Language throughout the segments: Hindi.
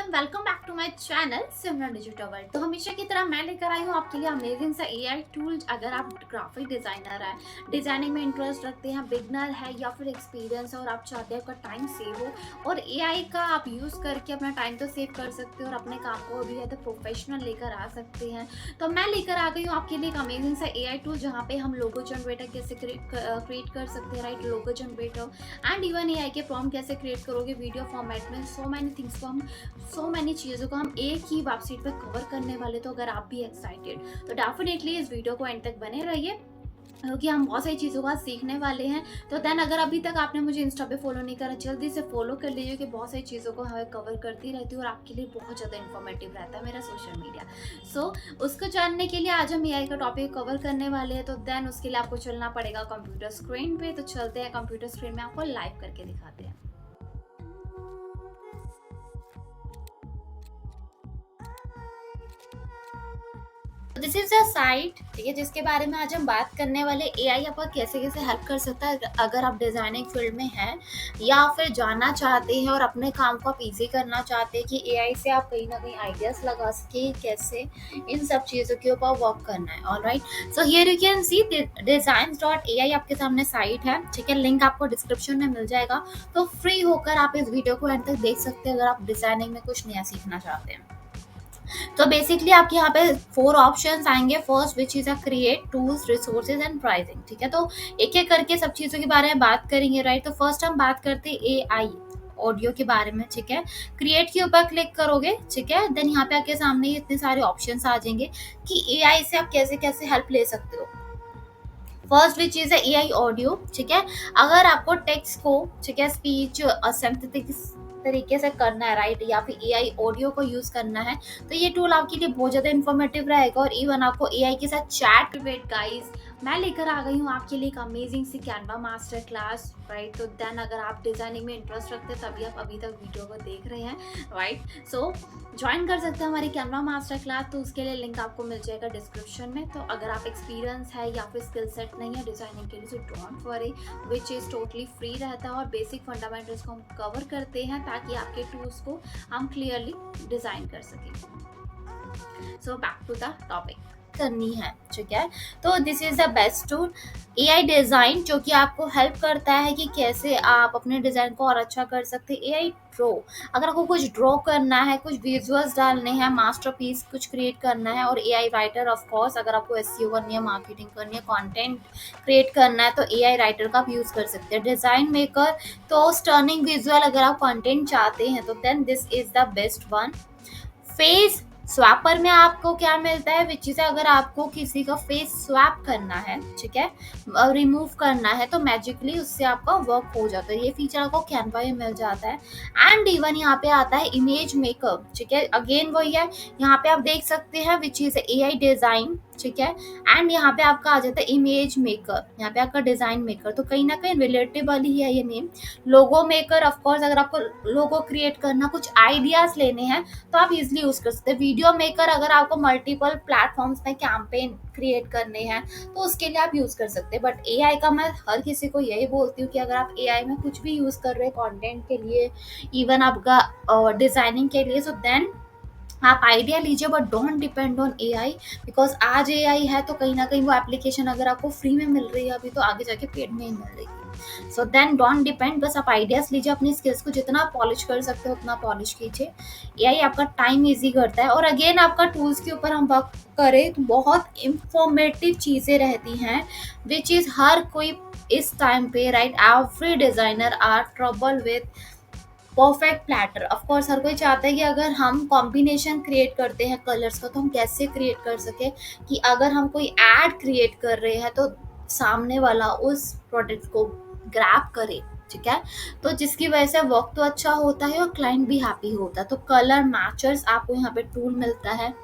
Everyone, welcome back to my channel Simran digital world. तो हमेशा की तरह मैं लेकर आई हूँ आपके लिए अमेजिंग सा एआई टूल। अगर आप ग्राफिक डिजाइनर है, डिजाइनिंग में इंटरेस्ट रखते हैं, बिगनर है या फिर एक्सपीरियंस है और आप चाहते हैं आपका टाइम सेव हो और एआई का आप यूज करके अपना टाइम तो सेव कर सकते हो और अपने काम को भी है तो प्रोफेशनल लेकर आ सकते हैं। तो मैं लेकर आ गई हूँ आपके लिए एक अमेजिंग सा एआई टूल जहाँ पे हम लोगो जनरेटर कैसे क्रिएट कर सकते हैं, right, logo generator and even AI के प्रॉम्प्ट कैसे क्रिएट करोगे वीडियो फॉर्मेट में। सो मैनी थिंग्स को हम सो मैनी चीज़ों को हम एक ही वेबसाइट पर कवर करने वाले। तो अगर आप भी एक्साइटेड तो डेफिनेटली इस वीडियो को एंड तक बने रहिए क्योंकि हम बहुत सारी चीज़ों का सीखने वाले हैं। तो देन अगर अभी तक आपने मुझे इंस्टा पे फॉलो नहीं करा, जल्दी से फॉलो कर लीजिए कि बहुत सारी चीज़ों को हमें कवर करती रहती है और आपके लिए बहुत ज़्यादा इन्फॉर्मेटिव रहता है मेरा सोशल मीडिया। सो उसको जानने के लिए आज हम एआई का टॉपिक कवर करने वाले हैं। तो देन उसके लिए आपको चलना पड़ेगा कंप्यूटर स्क्रीन पे। तो चलते हैं कंप्यूटर स्क्रीन में, आपको लाइव करके दिखाते हैं। दिस इज अ साइट, ठीक है, जिसके बारे में आज हम बात करने वाले। एआई आपका कैसे कैसे हेल्प कर सकता है अगर आप डिजाइनिंग फील्ड में हैं या फिर जानना चाहते हैं और अपने काम को आप इजी करना चाहते हैं कि एआई से आप कहीं ना कहीं आइडियाज लगा सके कैसे इन सब चीज़ों के ऊपर वर्क करना है। Alright, so here you can see designs.ai आपके सामने साइट है, ठीक है। लिंक आपको डिस्क्रिप्शन में मिल जाएगा। तो फ्री होकर आप इस वीडियो को एंड तक देख सकते हैं अगर आप डिजाइनिंग में कुछ नया सीखना चाहते हैं। तो बेसिकली आपके यहाँ पे 4 ऑप्शंस आएंगे। First which is a create, tools, resources and pricing, ठीक है। तो एक एक करके सब चीज़ों के बारे में बात करेंगे, राइट। तो फर्स्ट हम बात करते हैं एआई ऑडियो के बारे में, ठीक है। क्रिएट के ऊपर क्लिक करोगे, ठीक है। देन यहाँ पे आपके सामने इतने सारे ऑप्शंस आ जाएंगे कि एआई से आप कैसे कैसे हेल्प ले सकते हो। First which is AI audio, ठीक है। अगर आपको टेक्स्ट को, ठीक है, स्पीच सिंथेटिक तरीके से करना है, राइट, या फिर एआई ऑडियो को यूज करना है तो ये टूल आपके लिए बहुत ज्यादा इन्फॉर्मेटिव रहेगा। और इवन आपको एआई के साथ चैट। वेट गाइस, मैं लेकर आ गई हूँ आपके लिए एक अमेजिंग सी कैनवा मास्टर क्लास, राइट। तो देन अगर आप डिजाइनिंग में इंटरेस्ट रखते हैं तभी आप अभी तक वीडियो को देख रहे हैं, राइट। सो ज्वाइन कर सकते हैं हमारी कैनवा मास्टर क्लास। तो उसके लिए लिंक आपको मिल जाएगा डिस्क्रिप्शन में। तो अगर आप एक्सपीरियंस है या फिर स्किल सेट नहीं है डिजाइनिंग के लिए, so don't worry, which is totally free रहता है और बेसिक फंडामेंटल्स को हम कवर करते हैं ताकि आपके टूल्स को हम क्लियरली डिजाइन कर सकें। So back to the topic करनी है, ठीक है। तो this is the best tool AI design जो कि आपको हेल्प करता है कि कैसे आप अपने डिजाइन को और अच्छा कर सकते हैं। एआई ड्रॉ, अगर आपको कुछ ड्रॉ करना है, कुछ विजुअल्स डालने हैं, मास्टरपीस कुछ क्रिएट करना है। और एआई राइटर, ऑफ कोर्स, अगर आपको एसईओ करनी है, मार्केटिंग करनी है, कंटेंट क्रिएट करना है तो एआई राइटर का आप यूज कर सकते हैं। डिजाइन मेकर, तो स्टर्निंग विजुअल अगर आप कंटेंट चाहते हैं तो then this is the best one. Face swapper में आपको क्या मिलता है, विच इज अगर आपको किसी का फेस स्वैप करना है, ठीक है, रिमूव करना है तो मैजिकली उससे आपका वर्क हो जाता है। ये फीचर आपको कैनवा में मिल जाता है। एंड इवन यहाँ पे आता है इमेज मेकअप, ठीक है। अगेन वही है, यहाँ पे आप देख सकते हैं विच इज एआई डिजाइन, ठीक है। एंड यहाँ पे आपका आ जाता है इमेज मेकर, यहाँ पे आपका डिजाइन मेकर। तो कहीं ना कहीं रिलेटेबल ही है ये नेम। लोगो मेकर, ऑफकोर्स, अगर आपको लोगो क्रिएट करना, कुछ आइडियाज लेने हैं तो आप इजिली यूज कर सकते हैं। वीडियो मेकर, अगर आपको मल्टीपल प्लेटफॉर्म्स में कैंपेन क्रिएट करने हैं तो उसके लिए आप यूज कर सकते हैं। बट एआई का मैं हर किसी को यही बोलती हूँ कि अगर आप एआई में कुछ भी यूज कर रहे हैं कंटेंट के लिए, इवन आपका डिजाइनिंग के लिए, सो देन आप आइडिया लीजिए but don't depend on AI. Because आज एआई है तो कहीं ना कहीं वो एप्लीकेशन अगर आपको फ्री में मिल रही है अभी तो आगे जाके पेड में ही मिल रही है। सो देन डोंट डिपेंड, बस आप आइडियाज लीजिए, अपनी स्किल्स को जितना पॉलिश कर सकते हो उतना पॉलिश कीजिए। एआई आपका टाइम ईजी करता है। और अगेन आपका टूल्स के ऊपर हम वर्क करें तो बहुत इंफॉर्मेटिव चीज़ें रहती हैं विच इज़ हर कोई इस टाइम पे, right, every designer are trouble with perfect platter. Of course हर कोई चाहता है कि अगर हम कॉम्बिनेशन क्रिएट करते हैं कलर्स का तो हम कैसे क्रिएट कर सके कि अगर हम कोई एड क्रिएट कर रहे हैं तो सामने वाला उस प्रोडक्ट को ग्रैब करे, ठीक है। तो जिसकी वजह से वर्क तो अच्छा होता है और क्लाइंट भी हैप्पी होता है। तो कलर मैचर्स आपको यहाँ पे टूल मिलता है।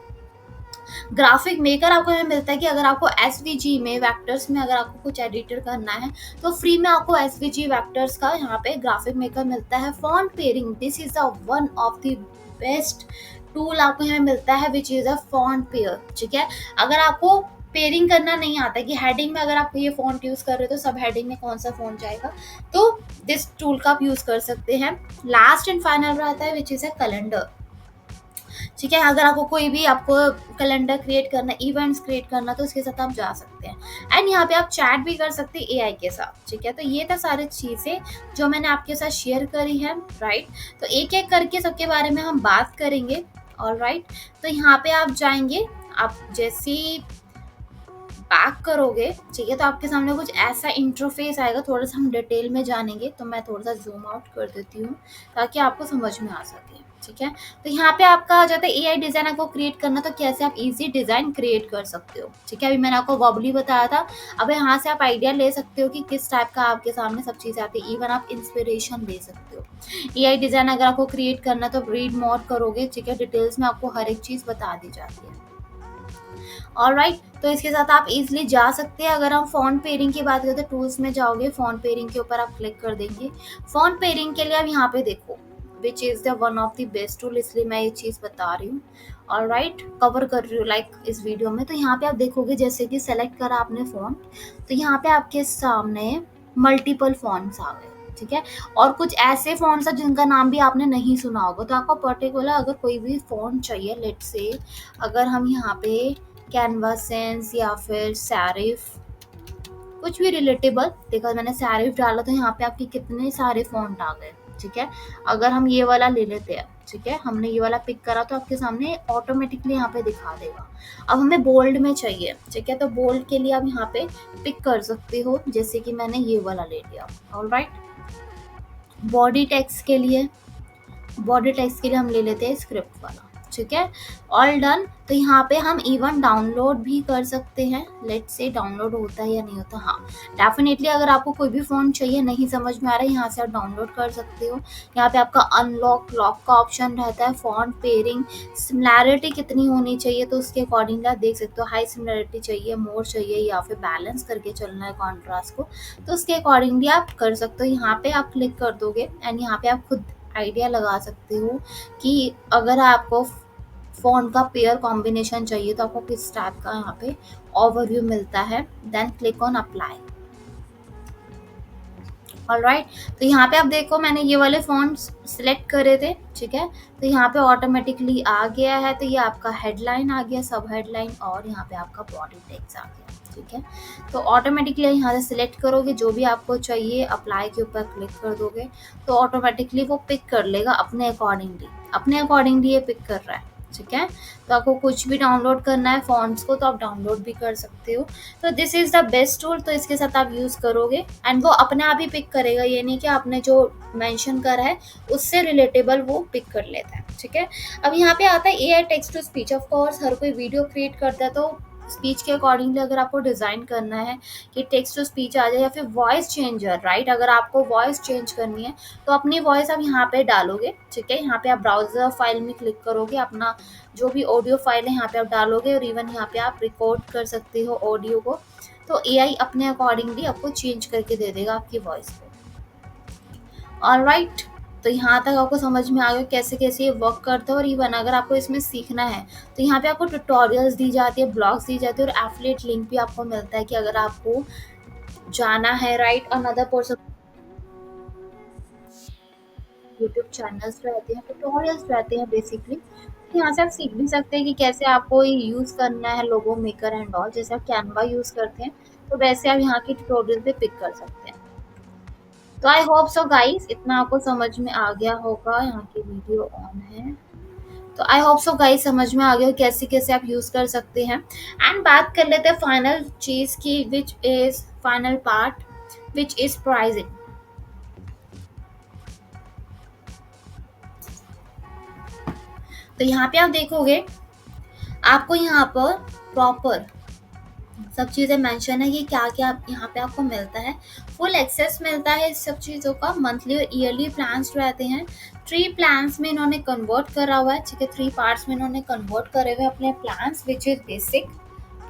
ग्राफिक मेकर आपको यहाँ मिलता है कि अगर आपको एसवीजी में, वेक्टर्स में अगर आपको कुछ एडिटर करना है तो फ्री में आपको एसवीजी वेक्टर्स का यहाँ पे ग्राफिक मेकर मिलता है। Font pairing, this is the one of the best tool आपको यहाँ मिलता है which is a font pair, ठीक है। अगर आपको पेयरिंग करना नहीं आता कि हेडिंग में अगर आप ये फॉन्ट यूज कर रहे हो तो सब हेडिंग में कौन सा फॉन्ट जाएगा, तो दिस टूल का आप यूज कर सकते हैं। लास्ट एंड फाइनल रहता है विच इज अ कैलेंडर, ठीक है। अगर आपको कोई भी आपको कैलेंडर क्रिएट करना, इवेंट्स क्रिएट करना, तो उसके साथ आप जा सकते हैं। एंड यहाँ पे आप चैट भी कर सकते हैं एआई के साथ। ठीक है, तो ये था सारी चीज़ें जो मैंने आपके साथ शेयर करी है, राइट। तो एक एक करके सबके बारे में हम बात करेंगे। ऑल राइट, तो यहाँ पे आप जाएंगे, आप जैसे ही बैक करोगे, ठीक है, तो आपके सामने कुछ ऐसा इंटरफेस आएगा। थोड़ा सा हम डिटेल में जानेंगे, तो मैं थोड़ा सा जूम आउट कर देती हूँ ताकि आपको समझ में आ सके। ठीक है, तो यहाँ पे आपका आ जाता है एआई डिजाइन आपको क्रिएट करना, तो कैसे आप इजी डिजाइन क्रिएट कर सकते हो। ठीक है, अभी मैंने आपको वॉबली बताया था। अब यहाँ से आप आइडिया ले सकते हो कि किस टाइप का आपके सामने सब चीज़ें आती है। इवन आप इंस्पिरेशन ले सकते हो। एआई डिजाइन अगर आपको क्रिएट करना तो रीड मोर करोगे, ठीक है, डिटेल्स में आपको हर एक चीज़ बता दी जाती है। ऑलराइट, तो इसके साथ आप इजीली जा सकते हैं। अगर हम फ़ॉन्ट पेयरिंग की बात करें तो टूल्स में जाओगे, फ़ॉन्ट पेयरिंग के ऊपर आप क्लिक कर देंगे। फ़ॉन्ट पेयरिंग के लिए आप यहाँ पे देखो which is the one of the best tool, इसलिए मैं ये चीज़ बता रही हूँ। ऑलराइट, कवर कर रही हूँ लाइक इस वीडियो में। तो यहाँ पे आप देखोगे जैसे कि सेलेक्ट करा आपने फ़ॉन्ट, तो यहाँ पे आपके सामने मल्टीपल फ़ॉन्ट्स आ गए। ठीक है, और कुछ ऐसे फ़ॉन्ट्स हैं जिनका नाम भी आपने नहीं सुना होगा। तो आपको पर्टिकुलर अगर कोई भी फ़ॉन्ट चाहिए, लेट्स से अगर हम यहाँ पे कैनवा सेंस या फिर सैरिफ, कुछ भी रिलेटेबल, देखा मैंने सैरिफ डाला तो यहाँ पे आपके कितने सारे फॉन्ट आ गए। ठीक है, अगर हम ये वाला ले लेते हैं, ठीक है, हमने ये वाला पिक करा तो आपके सामने ऑटोमेटिकली यहाँ पे दिखा देगा। अब हमें बोल्ड में चाहिए, ठीक है, तो बोल्ड के लिए आप यहाँ पे पिक कर सकते हो, जैसे कि मैंने ये वाला ले लिया। ऑलराइट, बॉडी टेक्स्ट के लिए, बॉडी टेक्स्ट के लिए हम ले लेते हैं स्क्रिप्ट वाला। ठीक है, ऑल डन। तो यहाँ पे हम इवन डाउनलोड भी कर सकते हैं। लेट्स से डाउनलोड होता है या नहीं होता। हाँ, डेफिनेटली अगर आपको कोई भी फ़ोन चाहिए, नहीं समझ में आ रहा है, यहाँ से आप डाउनलोड कर सकते हो। यहाँ पे आपका अनलॉक लॉक का ऑप्शन रहता है। फॉन्ट पेयरिंग, सिमिलैरिटी कितनी होनी चाहिए तो उसके अकॉर्डिंगली आप देख सकते हो। हाई सिमिलैरिटी चाहिए, मोर चाहिए, या फिर बैलेंस करके चलना है कॉन्ट्रास्ट को, तो उसके अकॉर्डिंगली आप कर सकते हो। यहाँ पे आप क्लिक कर दोगे एंड यहाँ पे आप खुद आइडिया लगा सकते हो कि अगर आपको फ़ॉन्ट का पेयर कॉम्बिनेशन चाहिए तो आपको किस टाइप का यहाँ पे ओवरव्यू मिलता है। Then click on apply. Alright, तो यहाँ पे आप देखो मैंने ये वाले फ़ॉन्ट्स सिलेक्ट करे थे। ठीक है, तो यहाँ पे ऑटोमेटिकली आ गया है। तो ये आपका हेडलाइन आ गया, सब हेडलाइन, और यहाँ पे आपका बॉडी टेक्स्ट आ गया। ठीक है, तो ऑटोमेटिकली यहाँ से सिलेक्ट करोगे जो भी आपको चाहिए, अप्लाई के ऊपर क्लिक कर दोगे तो ऑटोमेटिकली वो पिक कर लेगा अपने अकॉर्डिंगली। अपने अकॉर्डिंगली ये पिक कर रहा है। ठीक है, तो आपको कुछ भी डाउनलोड करना है फॉन्ट्स को तो आप डाउनलोड भी कर सकते हो। तो this is the best tool. तो इसके साथ आप यूज़ करोगे एंड वो अपने आप ही पिक करेगा। ये नहीं कि आपने जो मेंशन करा है उससे रिलेटेबल वो पिक कर लेता है। ठीक है, अब यहाँ पे आता है AI text to speech. Of course हर कोई वीडियो क्रिएट करता है, तो स्पीच के अकॉर्डिंगली अगर आपको डिज़ाइन करना है कि टेक्स्ट टू स्पीच आ जाए, या फिर वॉइस चेंजर, राइट, अगर आपको वॉइस चेंज करनी है तो अपनी वॉइस आप यहाँ पे डालोगे। ठीक है, यहाँ पे आप ब्राउज़र फाइल में क्लिक करोगे, अपना जो भी ऑडियो फाइल है यहाँ पे आप डालोगे, और इवन यहाँ पे आप रिकॉर्ड कर सकते हो ऑडियो को, तो एआई अपने अकॉर्डिंगली आपको चेंज करके दे देगा आपकी वॉइस को। ऑलराइट, तो यहाँ तक आपको समझ में आ गया कैसे कैसे ये वर्क करता है। और इवन अगर आपको इसमें सीखना है तो यहाँ पे आपको ट्यूटोरियल्स दी जाती है, ब्लॉग्स दी जाती है, और एफिलिएट लिंक भी आपको मिलता है कि अगर आपको जाना है, right, another person YouTube channels रहते हैं, ट्यूटोरियल्स रहते हैं बेसिकली। यहाँ से आप सीख भी सकते हैं कि कैसे आपको ये यूज़ करना है, लोगो मेकर एंड ऑल। जैसे आप कैनवा यूज़ करते हैं तो वैसे आप यहाँ की ट्यूटोरियल पे पिक कर सकते हैं। तो आई होप सो गाइस इतना आपको समझ में आ गया होगा। यहाँ की वीडियो ऑन है, तो आई होप सो गाइस समझ में आ गया कैसे कैसे आप यूज़ कर सकते हैं। एंड बात कर लेते हैं फाइनल चीज़ की, which is final part, which is pricing. तो यहाँ पे आप देखोगे आपको यहाँ पर प्रॉपर सब चीज़ें मेंशन है कि क्या क्या यहाँ पे आपको मिलता है। फुल एक्सेस मिलता है इस सब चीज़ों का। मंथली और ईयरली प्लान्स रहते हैं। 3 प्लान्स में इन्होंने कन्वर्ट करा हुआ है। ठीक है, 3 पार्ट्स में इन्होंने कन्वर्ट करे हुए अपने plans, which is basic,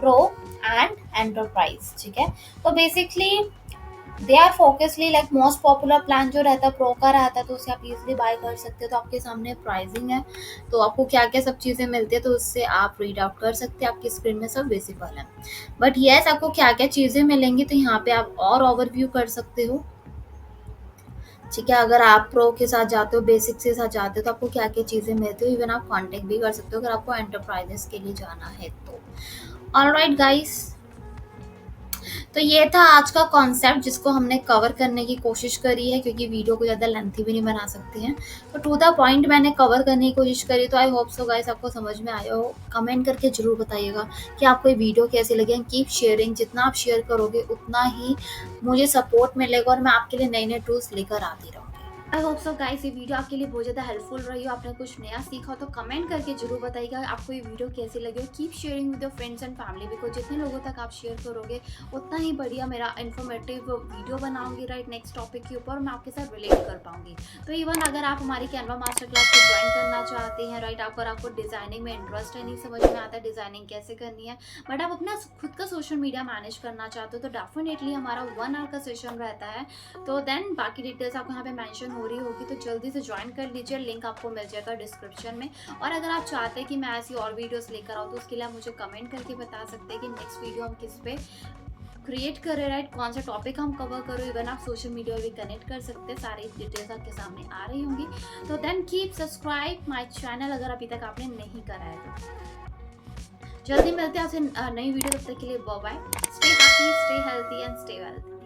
pro and enterprise. ठीक है, तो basically they are focusly like most popular plan जो रहता है प्रो का रहता है, तो उसे आप इजीली बाय कर सकते हो। तो आपके सामने प्राइसिंग है, तो आपको क्या क्या सब चीज़ें मिलती है तो उससे आप रीड आउट कर सकते हैं। आपकी स्क्रीन में सब विजिबल है। बट येस, आपको क्या क्या चीज़ें मिलेंगी तो यहाँ पे आप और ओवरव्यू कर सकते हो। ठीक है, अगर आप प्रो के साथ जाते हो, बेसिक के साथ जाते हो, तो आपको क्या क्या चीज़ें मिलती हो, इवन आप कॉन्टेक्ट भी कर सकते हो अगर आपको एंटरप्राइजेस के लिए जाना है तो। ऑलराइट गाइस, तो ये था आज का कॉन्सेप्ट जिसको हमने कवर करने की कोशिश करी है, क्योंकि वीडियो को ज़्यादा लेंथी भी नहीं बना सकते हैं, तो टू द पॉइंट मैंने कवर करने की कोशिश करी। तो आई होप सो गाइस आपको समझ में आया हो। कमेंट करके ज़रूर बताइएगा कि आपको ये वीडियो कैसी लगी, एंड कीप शेयरिंग। जितना आप शेयर करोगे उतना ही मुझे सपोर्ट मिलेगा और मैं आपके लिए नए नए टूल्स लेकर आती रहूँगी। आई होप सो गाइस ये वीडियो आपके लिए बहुत ज़्यादा हेल्पफुल रही हो, आपने कुछ नया सीखा हो, तो कमेंट करके जरूर बताइएगा आपको ये वीडियो कैसी लगी। और keep sharing with your friends and family, because जितने लोगों तक आप शेयर करोगे उतना ही बढ़िया मेरा इन्फॉर्मेटिव वीडियो बनाऊंगी राइट नेक्स्ट टॉपिक के ऊपर, और मैं आपके साथ रिलेट कर पाऊंगी। तो इवन अगर आप हमारी कैनवा मास्टर क्लास को ज्वाइन करना चाहते हैं राइट, अगर आपको डिज़ाइनिंग में इंटरेस्ट है, नहीं समझ में आता डिज़ाइनिंग कैसे करनी है, बट आप अपना खुद का सोशल मीडिया मैनेज करना चाहते हो, तो डेफिनेटली हमारा 1 आवर का सेशन रहता है। तो देन बाकी डिटेल्स आपको यहाँ पे मेंशन हो रही होगी, तो जल्दी से ज्वाइन कर लीजिए, लिंक आपको मिल जाएगा डिस्क्रिप्शन में। और अगर आप चाहते हैं कि मैं ऐसी और वीडियोस लेकर आऊँ, तो उसके लिए आप मुझे कमेंट करके बता सकते हैं कि नेक्स्ट वीडियो हम किस पे क्रिएट कर रहे हैं राइट, कौन सा टॉपिक हम कवर करो। इवन आप सोशल मीडिया भी कनेक्ट कर सकते हैं, सारी डिटेल्स आपके सामने आ रही होंगी। तो then keep subscribe my channel अगर अभी तक आपने नहीं करा है तो। जल्दी मिलते हैं आपसे नई वीडियो, तब तक के लिए bye bye. Stay happy, stay healthy and stay wealthy.